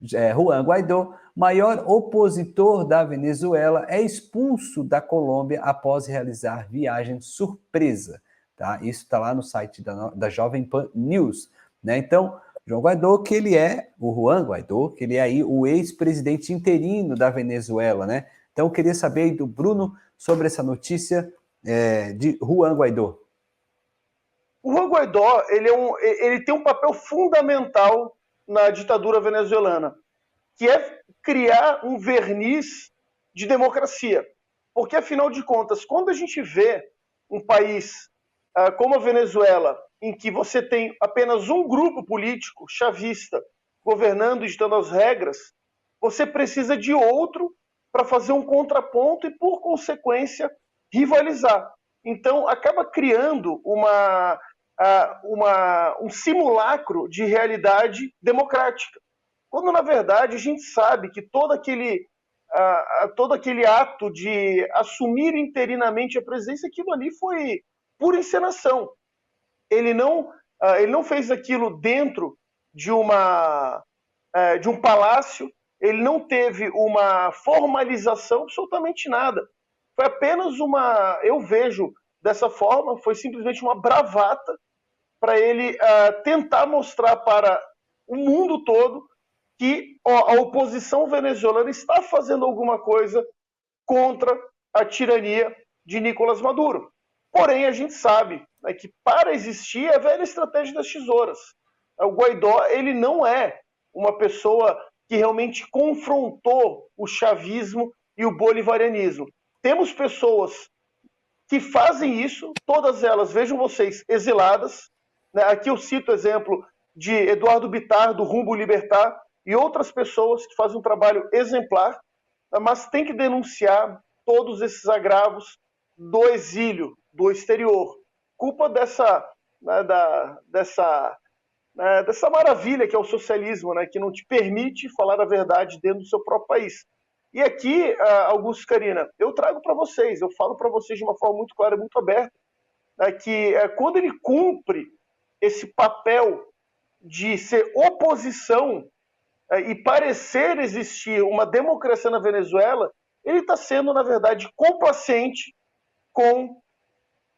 Juan Guaidó, maior opositor da Venezuela, é expulso da Colômbia após realizar viagem surpresa. Tá? Isso está lá no site da Jovem Pan News. Né? Então, João Guaidó, que ele é, o Juan Guaidó, que ele é aí o ex-presidente interino da Venezuela. Né? Então, eu queria saber aí do Bruno sobre essa notícia de Juan Guaidó. O Juan Guaidó ele tem um papel fundamental na ditadura venezuelana, que é criar um verniz de democracia. Porque, afinal de contas, quando a gente vê um país como a Venezuela, em que você tem apenas um grupo político chavista governando e ditando as regras, você precisa de outro para fazer um contraponto e, por consequência, rivalizar. Então, acaba criando um simulacro de realidade democrática. Quando, na verdade, a gente sabe que todo aquele ato de assumir interinamente a presidência, aquilo ali foi pura encenação. Ele não fez aquilo dentro de um palácio, ele não teve uma formalização, absolutamente nada. Foi apenas eu vejo dessa forma, foi simplesmente uma bravata para ele tentar mostrar para o mundo todo que a oposição venezuelana está fazendo alguma coisa contra a tirania de Nicolás Maduro. Porém, a gente sabe, né, que para existir é a velha estratégia das tesouras. O Guaidó ele não é uma pessoa que realmente confrontou o chavismo e o bolivarianismo. Temos pessoas que fazem isso, todas elas, vejam vocês, exiladas. Né? Aqui eu cito o exemplo de Eduardo Bittar, do Rumbo Libertar, e outras pessoas que fazem um trabalho exemplar, mas tem que denunciar todos esses agravos do exílio, do exterior. Culpa dessa maravilha que é o socialismo, né, que não te permite falar a verdade dentro do seu próprio país. E aqui, Augusto, Carina, eu trago para vocês, eu falo para vocês de uma forma muito clara e muito aberta, né, que quando ele cumpre esse papel de ser oposição e parecer existir uma democracia na Venezuela, ele está sendo, na verdade, complacente com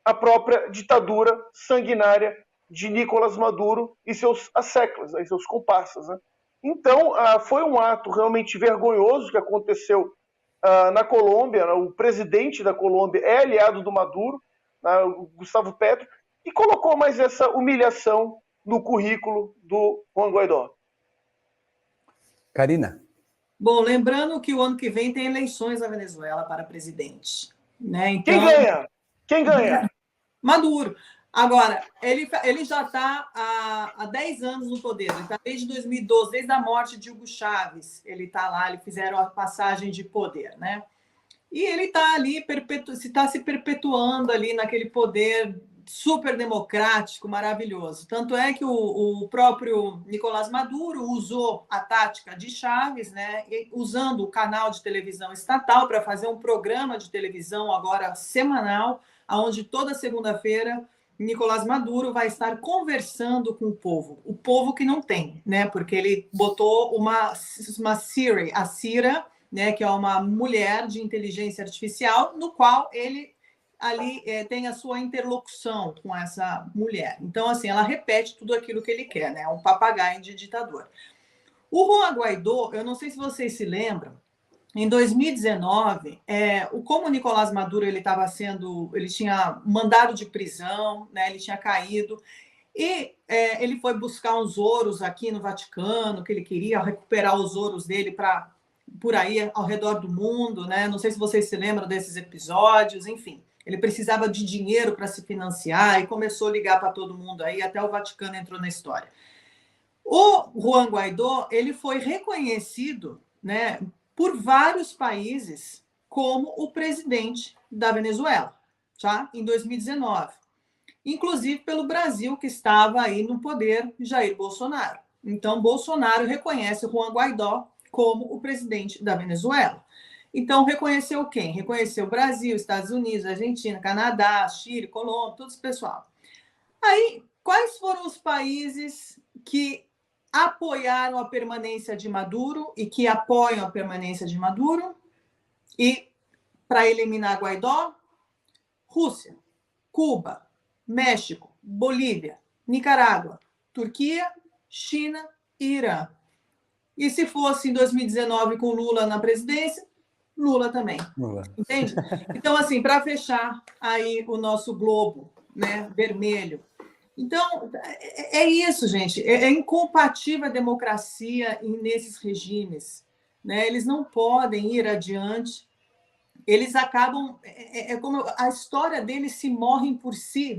a própria ditadura sanguinária de Nicolás Maduro e seus asseclas, e seus comparsas. Né? Então, foi um ato realmente vergonhoso que aconteceu na Colômbia. Né? O presidente da Colômbia é aliado do Maduro, né? O Gustavo Petro, e colocou mais essa humilhação no currículo do Juan Guaidó. Carina. Bom, lembrando que o ano que vem tem eleições na Venezuela para presidente. Né? Então, quem ganha? Quem ganha? Maduro. Agora, ele já está há 10 anos no poder. Ele está desde 2012, desde a morte de Hugo Chávez. Ele está lá, eles fizeram a passagem de poder. Né? E ele está ali, está se perpetuando ali naquele poder super democrático, maravilhoso. Tanto é que o próprio Nicolás Maduro usou a tática de Chávez, né, usando o canal de televisão estatal para fazer um programa de televisão agora semanal, onde toda segunda-feira Nicolás Maduro vai estar conversando com o povo que não tem, né, porque ele botou uma Siri, a Cira, né, que é uma mulher de inteligência artificial, no qual ele ali tem a sua interlocução com essa mulher. Então, assim, ela repete tudo aquilo que ele quer, né? Um papagaio de ditador. O Juan Guaidó, eu não sei se vocês se lembram, em 2019, como o Nicolás Maduro ele tinha mandado de prisão, né? Ele tinha caído, e ele foi buscar uns ouros aqui no Vaticano, que ele queria recuperar os ouros dele por aí ao redor do mundo, né? Não sei se vocês se lembram desses episódios, enfim. Ele precisava de dinheiro para se financiar e começou a ligar para todo mundo aí, até o Vaticano entrou na história. O Juan Guaidó, ele foi reconhecido, né, por vários países como o presidente da Venezuela, tá? Em 2019. Inclusive pelo Brasil, que estava aí no poder Jair Bolsonaro. Então, Bolsonaro reconhece o Juan Guaidó como o presidente da Venezuela. Então, reconheceu quem? Reconheceu o Brasil, Estados Unidos, Argentina, Canadá, Chile, Colômbia, todo esse pessoal. Aí, quais foram os países que apoiaram a permanência de Maduro e que apoiam a permanência de Maduro. E, para eliminar Guaidó, Rússia, Cuba, México, Bolívia, Nicarágua, Turquia, China e Irã. E se fosse em 2019 com Lula na presidência, Lula também. Lula. Entende? Então, assim, para fechar aí o nosso globo, né, vermelho. Então, é isso, gente. É incompatível a democracia nesses regimes. Né? Eles não podem ir adiante. Eles acabam... É como a história deles morrem por si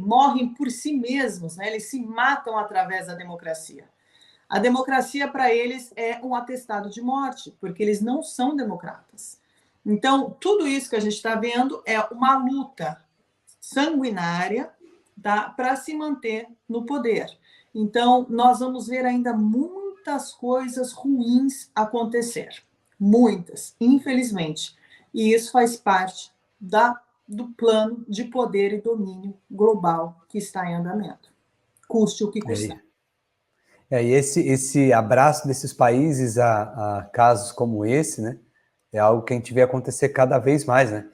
mesmos. Né? Eles se matam através da democracia. A democracia, para eles, é um atestado de morte, porque eles não são democratas. Então, tudo isso que a gente está vendo é uma luta sanguinária, tá, para se manter no poder. Então, nós vamos ver ainda muitas coisas ruins acontecer. Muitas, infelizmente. E isso faz parte do plano de poder e domínio global que está em andamento. Custe o que custar. E esse abraço desses países a casos como esse, né, é algo que a gente vê acontecer cada vez mais, né?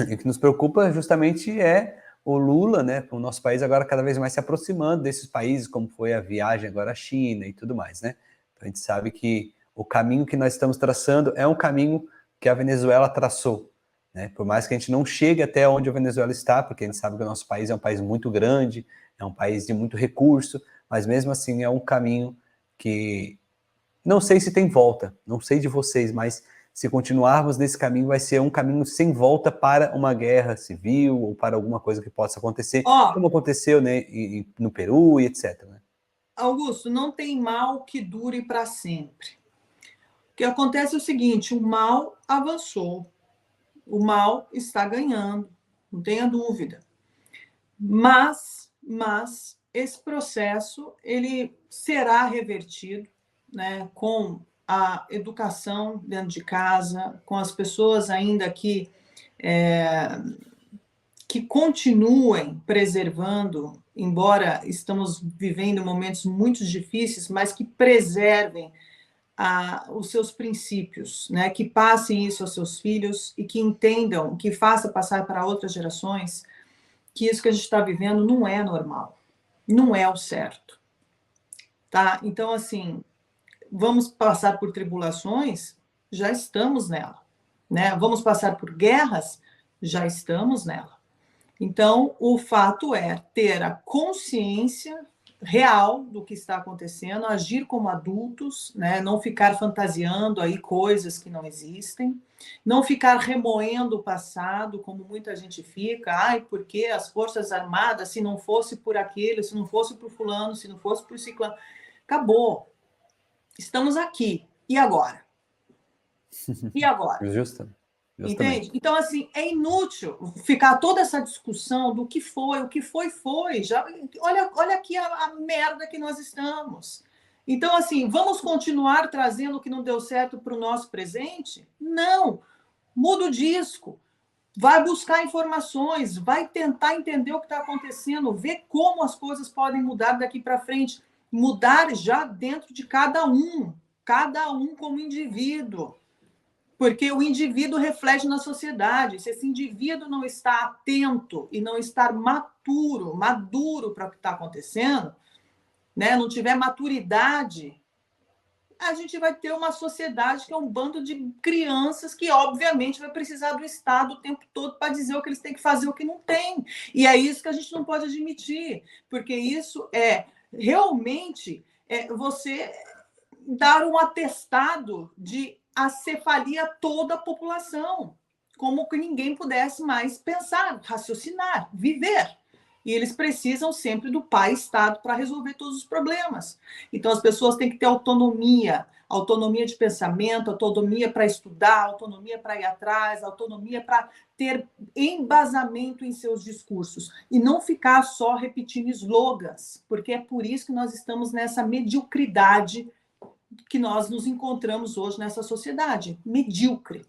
E o que nos preocupa justamente é o Lula, né, o nosso país agora cada vez mais se aproximando desses países, como foi a viagem agora à China e tudo mais, né? Então a gente sabe que o caminho que nós estamos traçando é um caminho que a Venezuela traçou, né? Por mais que a gente não chegue até onde a Venezuela está, porque a gente sabe que o nosso país é um país muito grande, é um país de muito recurso, mas mesmo assim é um caminho que não sei se tem volta, não sei de vocês, mas se continuarmos nesse caminho, vai ser um caminho sem volta para uma guerra civil ou para alguma coisa que possa acontecer, como aconteceu, né, no Peru e etc. Né? Augusto, não tem mal que dure para sempre. O que acontece é o seguinte, o mal avançou, o mal está ganhando, não tenha dúvida. Mas esse processo ele será revertido, né, com a educação dentro de casa, com as pessoas ainda que continuem preservando, embora estamos vivendo momentos muito difíceis, mas que preservem os seus princípios, né, que passem isso aos seus filhos e que entendam, que faça passar para outras gerações que isso que a gente está vivendo não é normal, não é o certo. Tá? Então, assim, vamos passar por tribulações? Já estamos nela. Né? Vamos passar por guerras? Já estamos nela. Então, o fato é ter a consciência real do que está acontecendo, agir como adultos, né? Não ficar fantasiando aí coisas que não existem, não ficar remoendo o passado, como muita gente fica, porque as Forças Armadas, se não fosse por aquele, se não fosse por fulano, se não fosse por ciclano, acabou. Estamos aqui. E agora? E agora? Justamente. Entende? Então, assim, é inútil ficar toda essa discussão do que foi, o que foi. Já, olha aqui a merda que nós estamos. Então, assim, vamos continuar trazendo o que não deu certo para o nosso presente? Não. Muda o disco. Vai buscar informações, vai tentar entender o que está acontecendo, ver como as coisas podem mudar daqui para frente. Mudar já dentro de cada um como indivíduo. Porque o indivíduo reflete na sociedade. Se esse indivíduo não está atento e não estar maduro para o que está acontecendo, né, não tiver maturidade, a gente vai ter uma sociedade que é um bando de crianças que, obviamente, vai precisar do Estado o tempo todo para dizer o que eles têm que fazer, o que não tem. E é isso que a gente não pode admitir, porque isso é realmente você dar um atestado de acefalia toda a população, como que ninguém pudesse mais pensar, raciocinar, viver. E eles precisam sempre do pai-estado para resolver todos os problemas. Então, as pessoas têm que ter autonomia de pensamento, autonomia para estudar, autonomia para ir atrás, autonomia para ter embasamento em seus discursos e não ficar só repetindo slogans, porque é por isso que nós estamos nessa mediocridade que nós nos encontramos hoje nessa sociedade, medíocre.